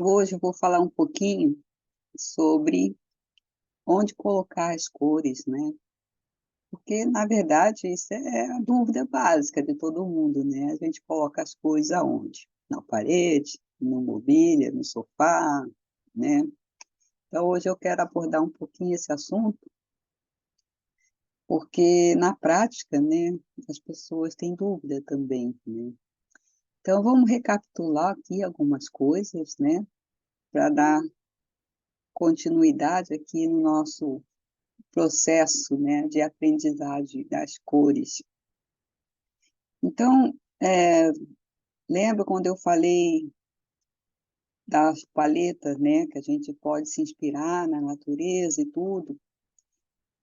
Hoje eu vou falar um pouquinho sobre onde colocar as cores, né? Porque, na verdade, isso é a dúvida básica de todo mundo, né? A gente coloca as cores aonde? Na parede, no mobília, no sofá, né? Então, hoje eu quero abordar um pouquinho esse assunto, porque, na prática, né, as pessoas têm dúvida também, né? Então, vamos recapitular aqui algumas coisas, né? Para dar continuidade aqui no nosso processo, né, de aprendizagem das cores. Então, lembra quando eu falei das paletas, né, que a gente pode se inspirar na natureza e tudo?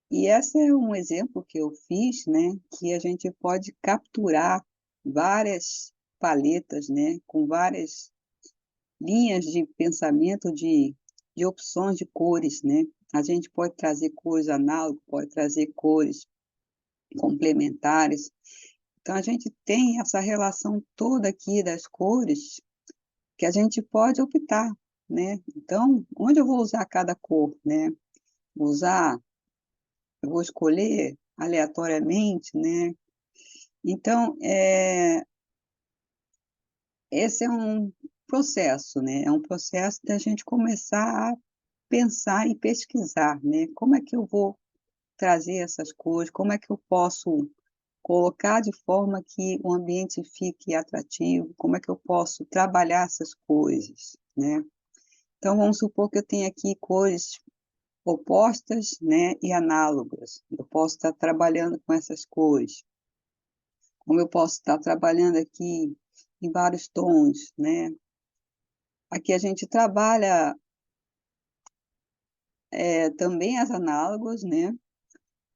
E esse é um exemplo que eu fiz, né, que a gente pode capturar várias paletas, né, com várias linhas de pensamento de opções de cores, né? A gente pode trazer cores análogas, pode trazer cores complementares. Então, a gente tem essa relação toda aqui das cores que a gente pode optar, né? Então, onde eu vou usar cada cor, né? Vou usar, eu vou escolher aleatoriamente, né? Então, esse é um processo, né? É um processo da gente começar a pensar e pesquisar, né? Como é que eu vou trazer essas cores? Como é que eu posso colocar de forma que o ambiente fique atrativo? Como é que eu posso trabalhar essas coisas, né? Então, vamos supor que eu tenho aqui cores opostas, né, e análogas. Eu posso estar trabalhando com essas cores. Como eu posso estar trabalhando aqui em vários tons, né? Aqui a gente trabalha também as análogas, né?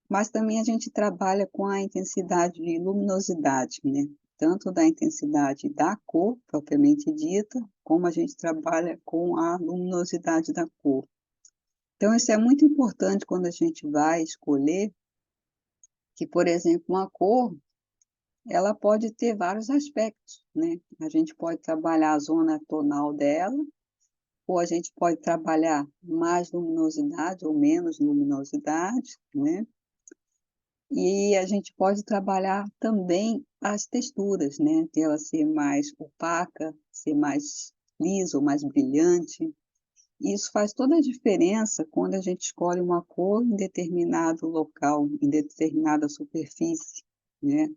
Mas também a gente trabalha com a intensidade de luminosidade, né? Tanto da intensidade da cor, propriamente dita, como a gente trabalha com a luminosidade da cor. Então, isso é muito importante quando a gente vai escolher, que, por exemplo, uma cor, ela pode ter vários aspectos, né? A gente pode trabalhar a zona tonal dela, ou a gente pode trabalhar mais luminosidade ou menos luminosidade, né? E a gente pode trabalhar também as texturas, né? De ela ser mais opaca, ser mais lisa ou mais brilhante. Isso faz toda a diferença quando a gente escolhe uma cor em determinado local, em determinada superfície, né?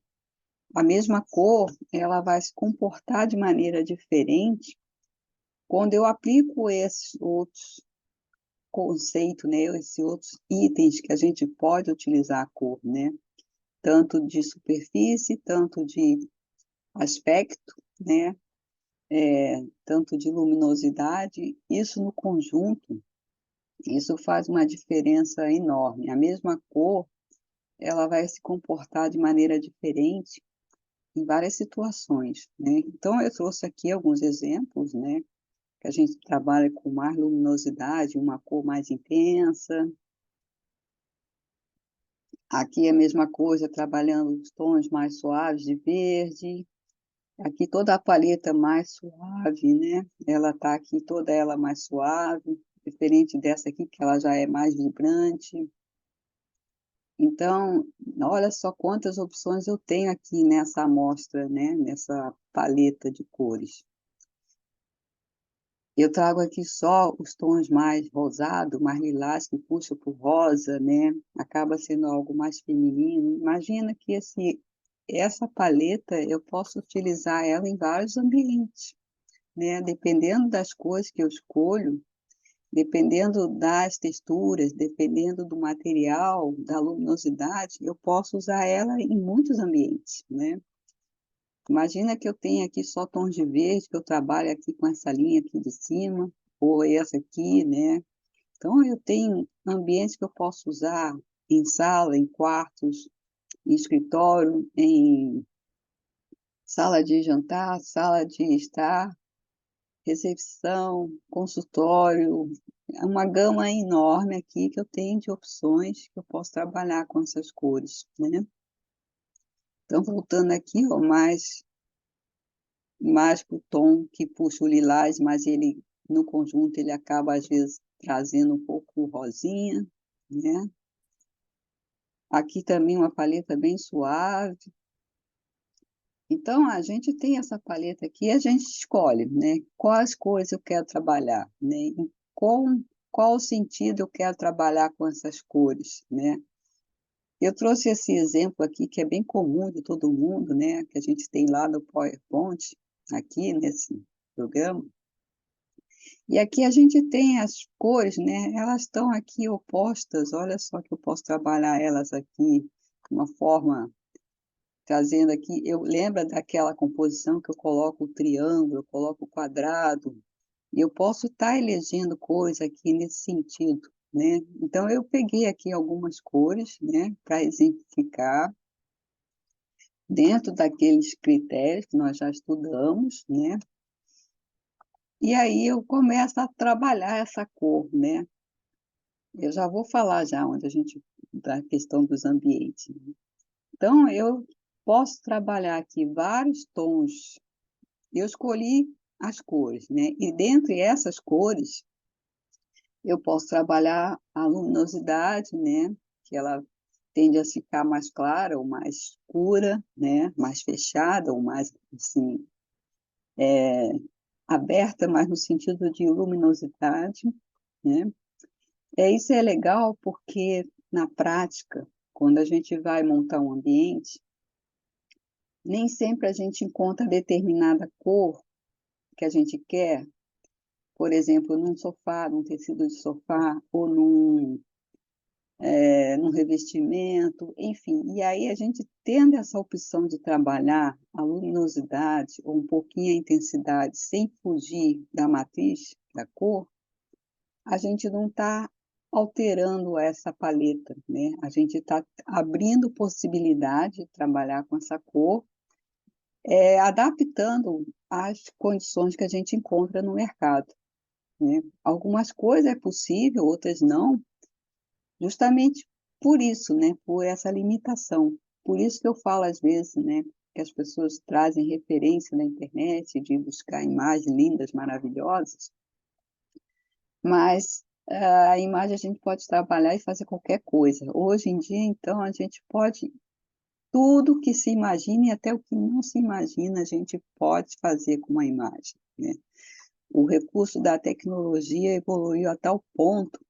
A mesma cor, ela vai se comportar de maneira diferente quando eu aplico esses outros conceitos, né? Esses outros itens que a gente pode utilizar a cor, né? Tanto de superfície, tanto de aspecto, né? Tanto de luminosidade, isso no conjunto, isso faz uma diferença enorme. A mesma cor, ela vai se comportar de maneira diferente em várias situações, né? Então, eu trouxe aqui alguns exemplos, né? Que a gente trabalha com mais luminosidade, uma cor mais intensa. Aqui é a mesma coisa, trabalhando os tons mais suaves de verde. Aqui toda a paleta mais suave, né? Ela tá aqui toda ela mais suave, diferente dessa aqui que ela já é mais vibrante. Então, olha só quantas opções eu tenho aqui nessa amostra, né? Nessa paleta de cores. Eu trago aqui só os tons mais rosado, mais lilás, que puxa para o rosa, né? Acaba sendo algo mais feminino. Imagina que essa paleta eu posso utilizar ela em vários ambientes, né? Dependendo das cores que eu escolho, dependendo das texturas, dependendo do material, da luminosidade, eu posso usar ela em muitos ambientes, né? Imagina que eu tenho aqui só tons de verde, que eu trabalho aqui com essa linha aqui de cima, ou essa aqui, né? Então, eu tenho ambientes que eu posso usar em sala, em quartos, em escritório, em sala de jantar, sala de estar, recepção, consultório, é uma gama enorme aqui que eu tenho de opções que eu posso trabalhar com essas cores, né? Então, voltando aqui, ó, mais para o tom que puxa o lilás, mas ele no conjunto ele acaba, às vezes, trazendo um pouco rosinha, né. Aqui também uma paleta bem suave. Então a gente tem essa paleta aqui, a gente escolhe, né, quais cores eu quero trabalhar, né, em qual sentido eu quero trabalhar com essas cores, né. Eu trouxe esse exemplo aqui que é bem comum de todo mundo, né, que a gente tem lá no PowerPoint, aqui nesse programa. E aqui a gente tem as cores, né, elas estão aqui opostas, olha só que eu posso trabalhar elas aqui de uma forma trazendo aqui eu lembra daquela composição que eu coloco o triângulo, eu coloco o quadrado, e eu posso estar elegendo cores aqui nesse sentido, né. Então eu peguei aqui algumas cores, né, para exemplificar, dentro daqueles critérios que nós já estudamos, né, e aí eu começo a trabalhar essa cor, né. Eu já vou falar já onde a gente da questão dos ambientes, né. Então eu posso trabalhar aqui vários tons. Eu escolhi as cores, né, e dentre essas cores, eu posso trabalhar a luminosidade, né, que ela tende a ficar mais clara ou mais escura, né, mais fechada ou mais, assim, aberta, mas no sentido de luminosidade, né. Isso é legal porque, na prática, quando a gente vai montar um ambiente, nem sempre a gente encontra determinada cor que a gente quer, por exemplo, num sofá, num tecido de sofá ou num revestimento, enfim. E aí a gente tendo essa opção de trabalhar a luminosidade ou um pouquinho a intensidade sem fugir da matriz da cor, a gente não está alterando essa paleta, né, a gente está abrindo possibilidade de trabalhar com essa cor, adaptando às condições que a gente encontra no mercado, né. Algumas coisas é possível, outras não, justamente por isso, né, por essa limitação. Por isso que eu falo às vezes, né, que as pessoas trazem referência na internet de buscar imagens lindas, maravilhosas, mas a imagem a gente pode trabalhar e fazer qualquer coisa. Hoje em dia, então, a gente pode tudo que se imagine e até o que não se imagina, a gente pode fazer com uma imagem, né. O recurso da tecnologia evoluiu a tal ponto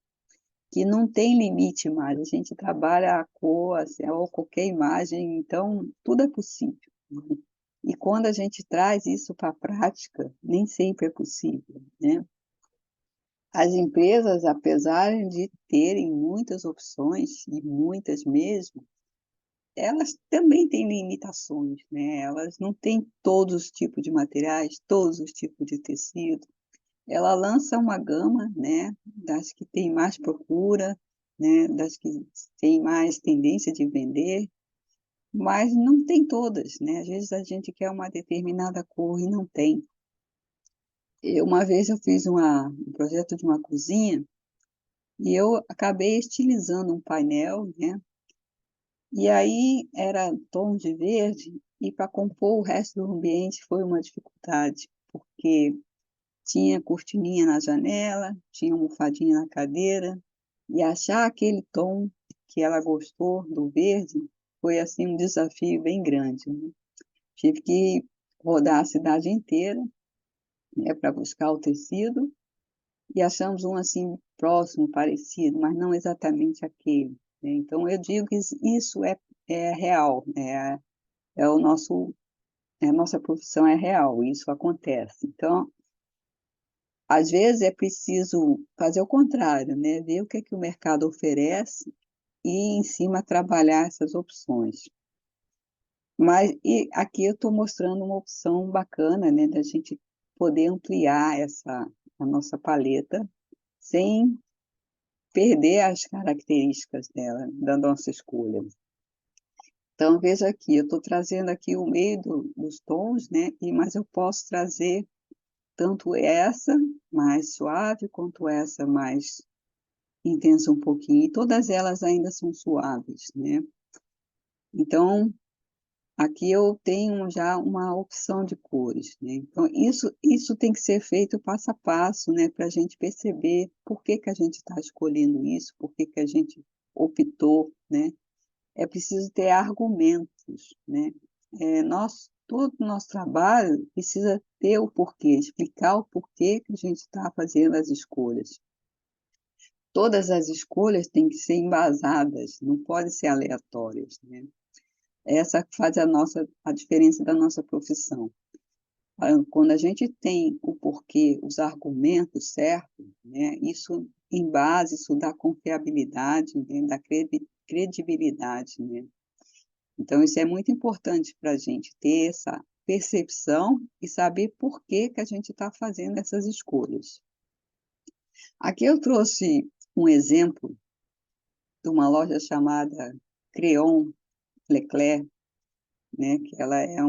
que não tem limite mais, a gente trabalha a cor, assim, ou qualquer imagem, então tudo é possível, né. E quando a gente traz isso para a prática, nem sempre é possível, né. As empresas, apesar de terem muitas opções, e muitas mesmo, elas também têm limitações, né, elas não têm todos os tipos de materiais, todos os tipos de tecido. Ela lança uma gama, né, das que têm mais procura, né, das que têm mais tendência de vender, mas não tem todas, né, às vezes a gente quer uma determinada cor e não tem. Uma vez eu fiz um projeto de uma cozinha, e eu acabei estilizando um painel, né, e aí era tom de verde, e para compor o resto do ambiente foi uma dificuldade, porque tinha cortininha na janela, tinha almofadinha na cadeira, e achar aquele tom que ela gostou do verde, foi, assim, um desafio bem grande, né. Tive que rodar a cidade inteira, né, pra buscar o tecido, e achamos um, assim, próximo, parecido, mas não exatamente aquele, né. Então eu digo que isso é real, né, é o nosso a nossa profissão é real, isso acontece. Então às vezes é preciso fazer o contrário, né, ver o que é que o mercado oferece e em cima trabalhar essas opções. Mas e aqui eu estou mostrando uma opção bacana, né, da gente poder ampliar a nossa paleta, sem perder as características dela, da nossa escolha. Então veja aqui, eu estou trazendo aqui o meio dos tons, né, mas eu posso trazer tanto essa mais suave, quanto essa mais intensa um pouquinho, e todas elas ainda são suaves, né. Então, aqui eu tenho já uma opção de cores, né, então isso tem que ser feito passo a passo, né, para a gente perceber por que que a gente está escolhendo isso, por que que a gente optou, né. É preciso ter argumentos, né. Todo o nosso trabalho precisa ter o porquê, explicar o porquê que a gente está fazendo as escolhas. Todas as escolhas têm que ser embasadas, não podem ser aleatórias, né. Essa que faz a diferença da nossa profissão. Quando a gente tem o porquê, os argumentos certos, né, isso embasa, isso dá confiabilidade, né, dá credibilidade, né. Então isso é muito importante para a gente ter essa percepção e saber por que que a gente está fazendo essas escolhas. Aqui eu trouxe um exemplo de uma loja chamada Créon Leclerc, né, que ela é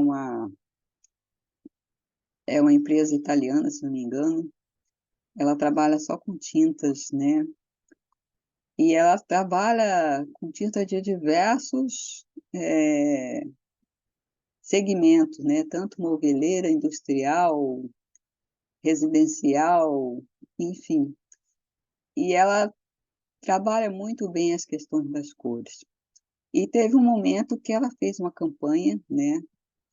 uma empresa italiana, se não me engano. Ela trabalha só com tintas, né, e ela trabalha com tinta de diversos, segmentos, né, tanto moveleira, industrial, residencial, enfim. E ela trabalha muito bem as questões das cores. E teve um momento que ela fez uma campanha, né,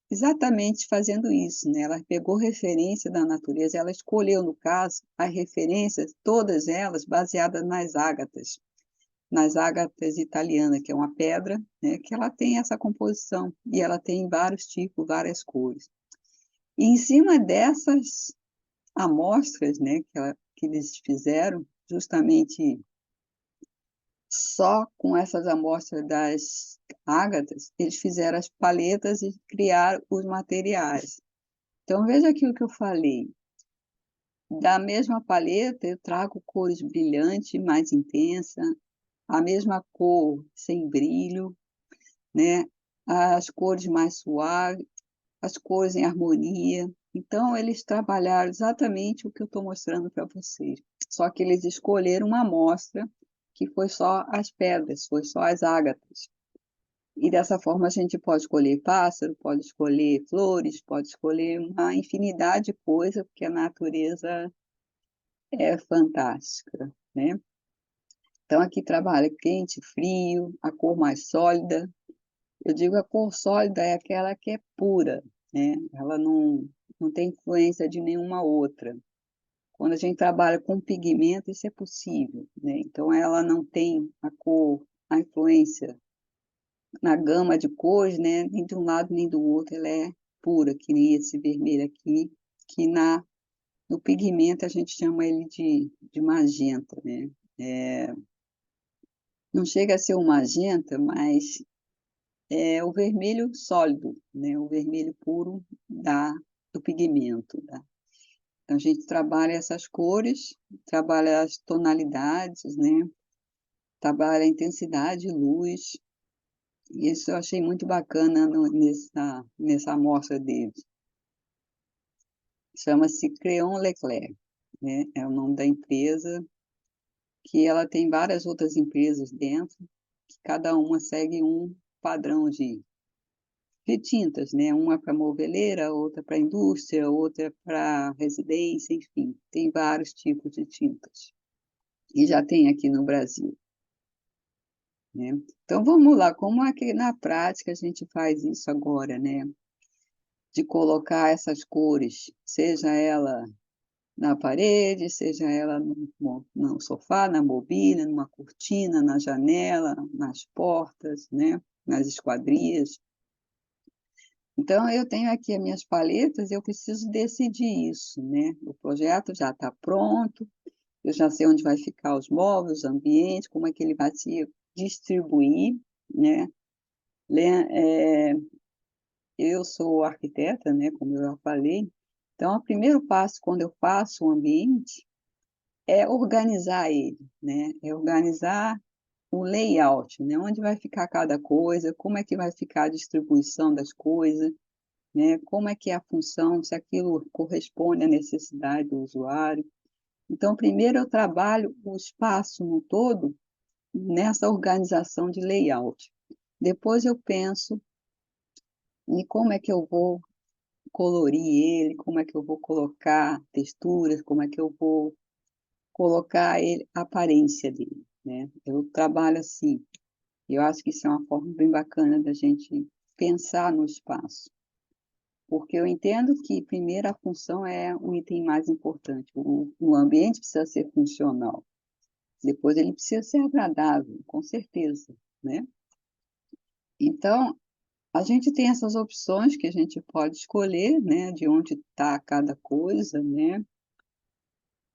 exatamente fazendo isso, né, ela pegou referência da natureza, ela escolheu, no caso, as referências, todas elas baseadas nas ágatas italianas, que é uma pedra, né, que ela tem essa composição, e ela tem vários tipos, várias cores. E em cima dessas amostras, né, que eles fizeram, justamente só com essas amostras das ágatas, eles fizeram as paletas e criaram os materiais. Então veja aquilo que eu falei, da mesma paleta eu trago cores brilhantes, mais intensa, a mesma cor sem brilho, né, as cores mais suaves, as cores em harmonia. Então eles trabalharam exatamente o que eu estou mostrando para vocês, só que eles escolheram uma amostra que foi só as pedras, foi só as ágatas. E dessa forma a gente pode escolher pássaro, pode escolher flores, pode escolher uma infinidade de coisas, porque a natureza é fantástica, né. Então aqui trabalha quente, frio, a cor mais sólida. Eu digo a cor sólida é aquela que é pura, né, ela não tem influência de nenhuma outra. Quando a gente trabalha com pigmento, isso é possível, né, então ela não tem a influência na gama de cores, né, nem de um lado nem do outro, ela é pura, que nem esse vermelho aqui, que no pigmento a gente chama ele de magenta, né. Não chega a ser um magenta, mas é o vermelho sólido, né, o vermelho puro do pigmento, tá. Então a gente trabalha essas cores, trabalha as tonalidades, né, trabalha a intensidade, luz, e isso eu achei muito bacana nessa amostra deles. Chama-se Créon Leclerc, né, é o nome da empresa, que ela tem várias outras empresas dentro, que cada uma segue um padrão de tintas, né, uma para moveleira, outra para indústria, outra para residência, enfim, tem vários tipos de tintas. E já tem aqui no Brasil, né. Então vamos lá, como é que na prática a gente faz isso agora, né, de colocar essas cores, seja ela na parede, seja ela no sofá, na mobília, numa cortina, na janela, nas portas, né, nas esquadrias. Então eu tenho aqui as minhas paletas, eu preciso decidir isso, né. O projeto já está pronto, eu já sei onde vai ficar os móveis, os ambientes, como é que ele vai se distribuir, né. Le eh, eu sou arquiteta, né, como eu já falei, então o primeiro passo quando eu faço o ambiente, é organizar ele, né, é organizar o layout, né, onde vai ficar cada coisa, como é que vai ficar a distribuição das coisas, né, como é que é a função, se aquilo corresponde à necessidade do usuário. Então primeiro eu trabalho o espaço no todo, nessa organização de layout. Depois eu penso e como é que eu vou colorir ele, como é que eu vou colocar texturas, como é que eu vou colocar ele a aparência dele, né. Eu trabalho assim, eu acho que isso é uma forma bem bacana da gente pensar no espaço, porque eu entendo que primeiro a função é um item mais importante, o ambiente precisa ser funcional, depois ele precisa ser agradável, com certeza, né. Então, a gente tem essas opções que a gente pode escolher, né, de onde está cada coisa, né.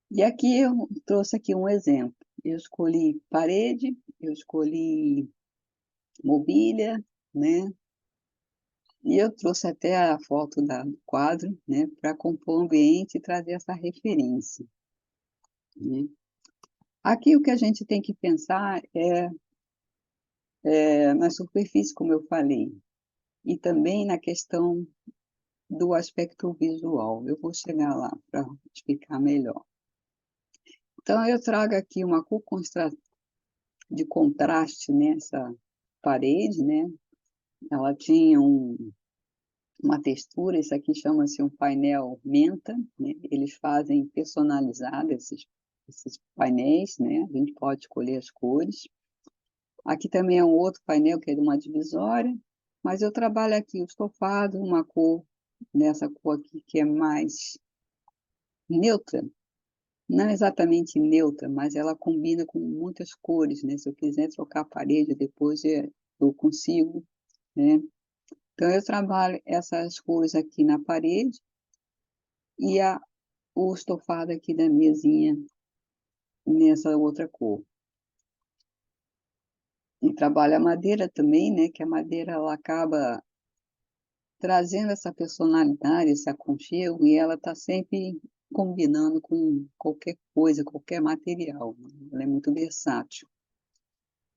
E aqui eu trouxe aqui um exemplo, eu escolhi parede, eu escolhi mobília, né, e eu trouxe até a foto do quadro, né, para compor o ambiente e trazer essa referência, né. Aqui o que a gente tem que pensar é na superfície, como eu falei, e também na questão do aspecto visual, eu vou chegar lá para explicar melhor. Então eu trago aqui uma cor de contraste nessa parede, né, ela tinha uma textura, isso aqui chama-se um painel menta, né, eles fazem personalizado esses painéis, né, a gente pode escolher as cores. Aqui também é um outro painel que é de uma divisória, mas eu trabalho aqui o estofado, uma cor, nessa cor aqui que é mais neutra, não exatamente neutra, mas ela combina com muitas cores, né, se eu quiser trocar a parede depois, eu consigo, né. Então eu trabalho essas cores aqui na parede e o estofado aqui da mesinha nessa outra cor. E trabalho a madeira também, né, que a madeira ela acaba trazendo essa personalidade, esse aconchego, e ela está sempre combinando com qualquer coisa, qualquer material, né, ela é muito versátil.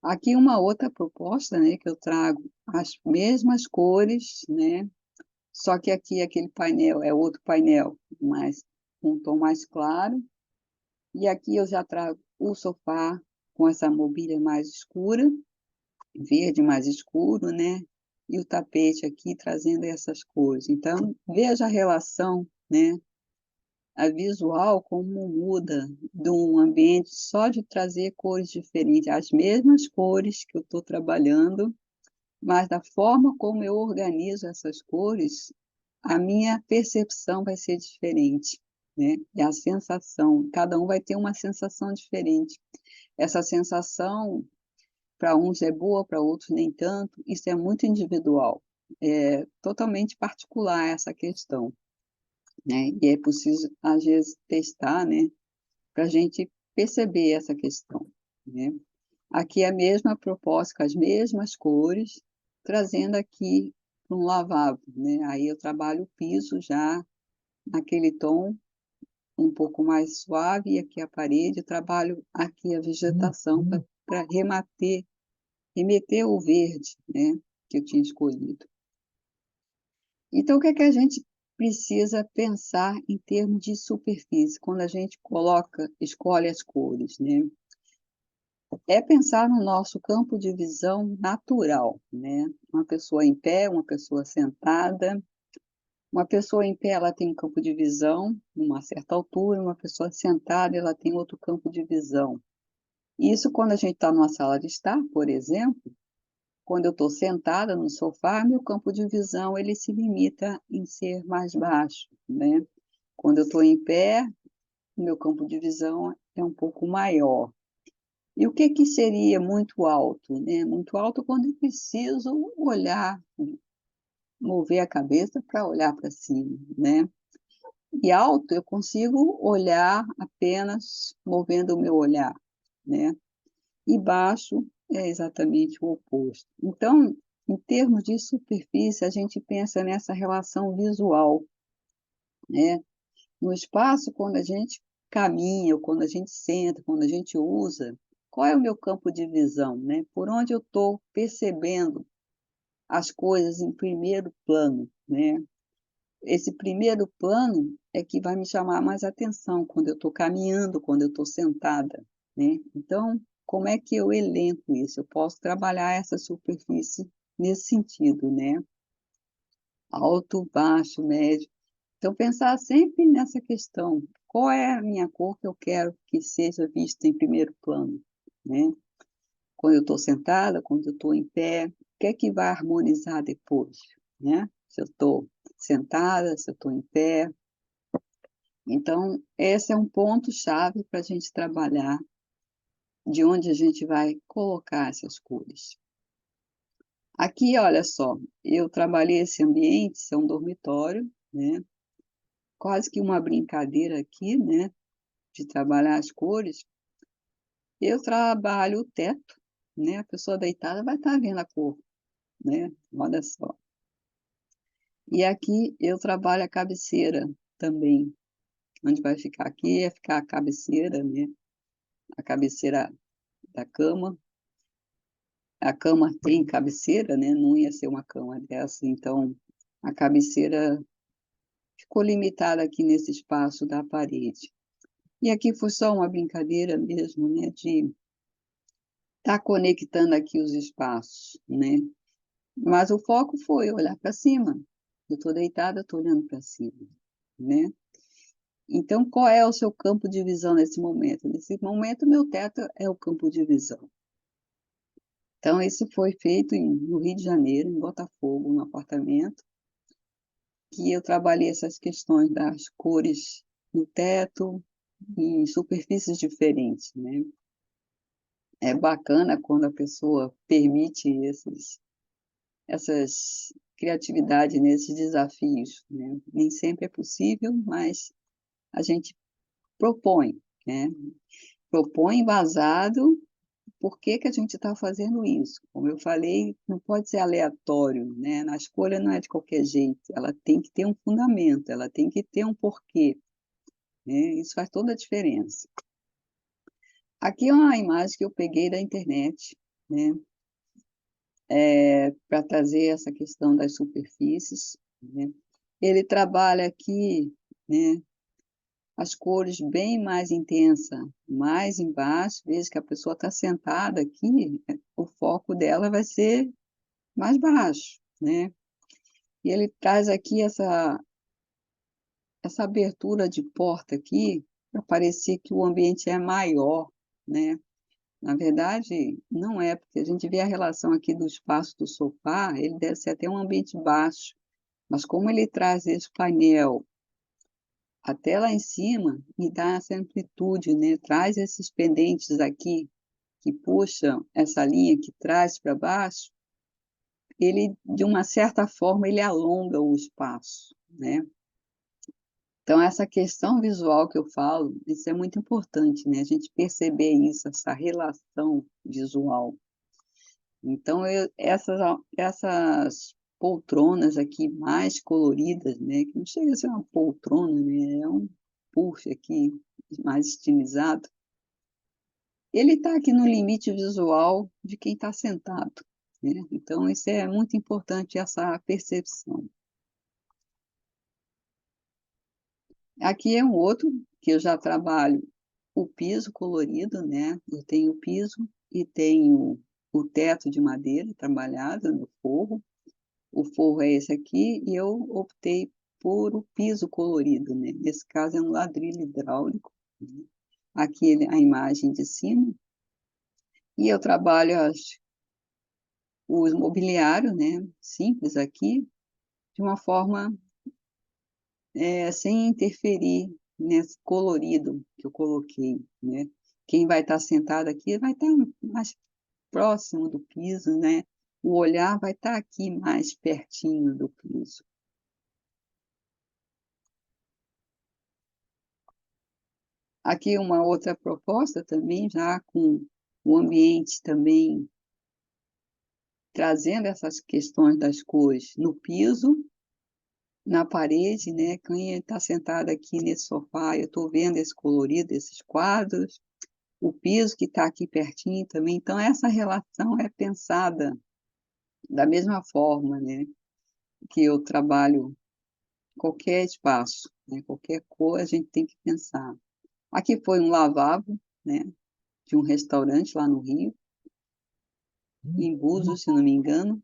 Aqui uma outra proposta, né, que eu trago as mesmas cores, né, só que aqui aquele painel é outro painel, mais com um tom mais claro, e aqui eu já trago o sofá com essa mobília mais escura, verde mais escuro, né, e o tapete aqui trazendo essas cores. Então, veja a relação, né, a visual como muda de um ambiente só de trazer cores diferentes, as mesmas cores que eu estou trabalhando, mas da forma como eu organizo essas cores, a minha percepção vai ser diferente, né, e a sensação, cada um vai ter uma sensação diferente. Essa sensação, para uns é boa, para outros nem tanto, isso é muito individual, é totalmente particular essa questão, né, e é preciso, às vezes, testar, né, para a gente perceber essa questão, né. Aqui é a mesma proposta, com as mesmas cores, trazendo aqui para um lavabo, né, aí eu trabalho o piso já naquele tom um pouco mais suave, e aqui a parede, eu trabalho aqui a vegetação para remeter o verde, né, que eu tinha escolhido. Então o que é que a gente precisa pensar em termos de superfície, quando a gente escolhe as cores, né? É pensar no nosso campo de visão natural, né? Uma pessoa em pé, uma pessoa sentada. Uma pessoa em pé, ela tem um campo de visão, numa certa altura, uma pessoa sentada, ela tem outro campo de visão. Isso quando a gente está numa sala de estar, por exemplo, quando eu estou sentada no sofá, meu campo de visão ele se limita em ser mais baixo, né. Quando eu estou em pé, meu campo de visão é um pouco maior. E o que que seria muito alto, né? Muito alto quando eu preciso olhar, mover a cabeça para olhar para cima, né. E alto eu consigo olhar apenas movendo o meu olhar, né. E baixo é exatamente o oposto. Então, em termos de superfície, a gente pensa nessa relação visual, né. No espaço, quando a gente caminha ou quando a gente senta, quando a gente usa, qual é o meu campo de visão, né? Por onde eu estou percebendo as coisas em primeiro plano, né. Esse primeiro plano é que vai me chamar mais atenção quando eu estou caminhando, quando eu estou sentada, né. Então, como é que eu elenco isso? Eu posso trabalhar essa superfície nesse sentido, né. alto, baixo, médio. Então, pensar sempre nessa questão: qual é a minha cor que eu quero que seja vista em primeiro plano, né? Quando eu estou sentada, quando eu estou em pé, o que é que vai harmonizar depois, né? Se eu estou sentada, se eu estou em pé. Então, esse é um ponto-chave para a gente trabalhar de onde a gente vai colocar essas cores. Aqui, olha só, eu trabalhei esse ambiente, esse é um dormitório, né? Quase que uma brincadeira aqui, né? De trabalhar as cores. Eu trabalho o teto, né? A pessoa deitada vai estar vendo a cor, né? Olha só. E aqui eu trabalho a cabeceira também. Onde vai ficar aqui é ficar a cabeceira, né? A cabeceira da cama. A cama tem cabeceira, né? Não ia ser uma cama dessa, então a cabeceira ficou limitada aqui nesse espaço da parede. E aqui foi só uma brincadeira mesmo, né? De estar conectando aqui os espaços, né? Mas o foco foi olhar para cima. Eu estou deitada, estou olhando para cima, né? Então, qual é o seu campo de visão nesse momento? Nesse momento, meu teto é o campo de visão. Então, isso foi feito no Rio de Janeiro, em Botafogo, no apartamento, que eu trabalhei essas questões das cores no teto, em superfícies diferentes, né? É bacana quando a pessoa permite essas criatividade nesses desafios, né? Nem sempre é possível, mas a gente propõe, né? Propõe embasado por que que a gente está fazendo isso. Como eu falei, não pode ser aleatório, né? Na escolha não é de qualquer jeito, ela tem que ter um fundamento, ela tem que ter um porquê, né? Isso faz toda a diferença. Aqui é uma imagem que eu peguei da internet, né? Para trazer essa questão das superfícies, né? Ele trabalha aqui, né, as cores bem mais intensa, mais embaixo, veja que a pessoa está sentada aqui, o foco dela vai ser mais baixo, né. E ele traz aqui essa abertura de porta aqui, para parecer que o ambiente é maior, né. Na verdade, não é, porque a gente vê a relação aqui do espaço do sofá, ele deve ser até um ambiente baixo, mas como ele traz esse painel até lá em cima, me dá essa amplitude, né, traz esses pendentes aqui, que puxam essa linha que traz para baixo, ele, de uma certa forma, ele alonga o espaço, né. Então essa questão visual que eu falo, isso é muito importante, né, a gente perceber isso, essa relação visual. Então essas poltronas aqui mais coloridas, né, que não chega a ser uma poltrona, né, é um puff aqui, mais estilizado, ele está aqui no limite visual de quem está sentado, né, então isso é muito importante, essa percepção. Aqui é um outro que eu já trabalho o piso colorido, né, eu tenho o piso e tenho o teto de madeira trabalhado no forro. O forro é esse aqui e eu optei por o piso colorido, né, nesse caso é um ladrilho hidráulico, né. Aqui a imagem de cima, e eu trabalho os mobiliário, né, simples aqui, de uma forma, sem interferir nesse colorido que eu coloquei, né. Quem vai estar sentado aqui vai estar mais próximo do piso, né, o olhar vai estar aqui mais pertinho do piso. Aqui uma outra proposta também, já com o ambiente também trazendo essas questões das cores no piso, na parede, né, quem está sentado aqui nesse sofá, eu estou vendo esse colorido, esses quadros, o piso que está aqui pertinho também, então essa relação é pensada da mesma forma, né, que eu trabalho qualquer espaço, né, qualquer cor a gente tem que pensar. Aqui foi um lavabo, né, de um restaurante lá no Rio, em Búzios, se não me engano,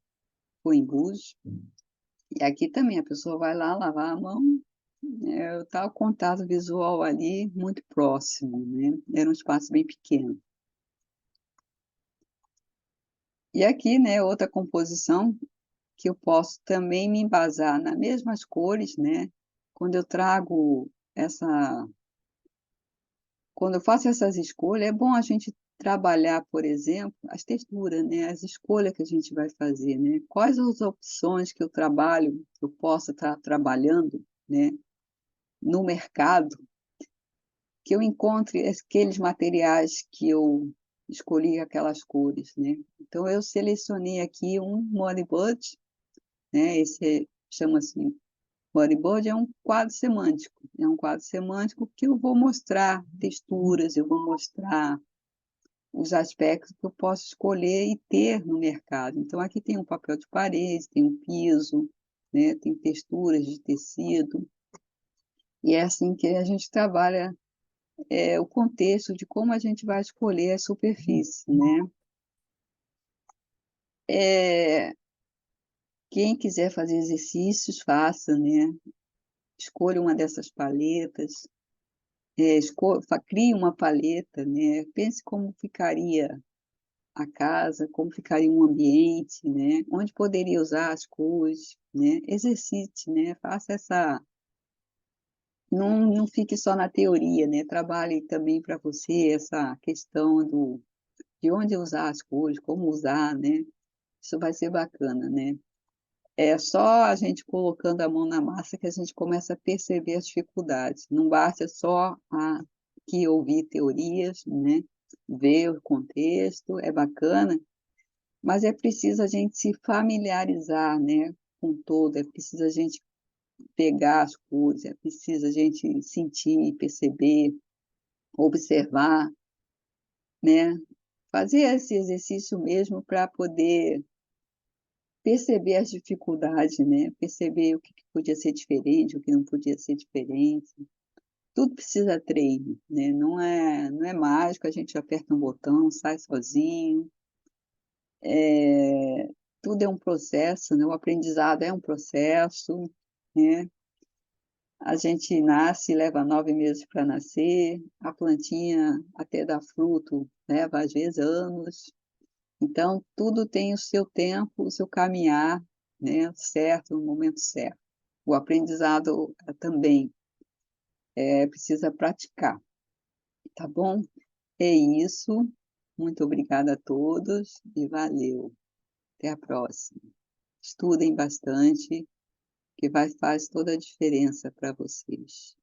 foi em Búzios. E aqui também a pessoa vai lá lavar a mão, tá o contato visual ali muito próximo, né, era um espaço bem pequeno. E aqui, né, outra composição que eu posso também me embasar nas mesmas cores, né, quando eu trago essa quando eu faço essas escolhas, é bom a gente trabalhar, por exemplo, as texturas, né, as escolhas que a gente vai fazer, né. Quais as opções que eu trabalho, que eu posso estar trabalhando, né, no mercado, que eu encontre aqueles materiais que eu escolhi aquelas cores, né. Então eu selecionei aqui um moodboard, né, esse chama-se Bodyboard é um quadro semântico, é um quadro semântico que eu vou mostrar texturas, eu vou mostrar os aspectos que eu posso escolher e ter no mercado. Então aqui tem um papel de parede, tem um piso, né, tem texturas de tecido, e é assim que a gente trabalha, o contexto de como a gente vai escolher a superfície, né. Eh, quem quiser fazer exercícios, faça, né, escolha uma dessas paletas. Crie uma paleta, né, pense como ficaria a casa, como ficaria um ambiente, né, onde poderia usar as cores, né, exercite, né, faça essa não fique só na teoria, né, trabalhe também para você essa questão de onde usar as cores, como usar, né, isso vai ser bacana, né. É só a gente colocando a mão na massa que a gente começa a perceber as dificuldades, não basta só que ouvir teorias, né, ver o contexto, é bacana, mas é preciso a gente se familiarizar, né, com todo, é preciso a gente pegar as coisas, é preciso a gente sentir, perceber, observar, né, fazer esse exercício mesmo para poder perceber as dificuldades, né, perceber o que que podia ser diferente, o que não podia ser diferente. Tudo precisa treino, né, não é mágico, a gente aperta um botão, sai sozinho, eh, tudo é um processo, né, o aprendizado é um processo, né. A gente nasce, leva 9 meses para nascer, a plantinha até dar fruto leva às vezes anos. Então, tudo tem o seu tempo, o seu caminhar, né, certo, no momento certo. O aprendizado, também, precisa praticar, tá bom? É isso, muito obrigada a todos e valeu. Até a próxima. Estudem bastante, que faz toda a diferença para vocês.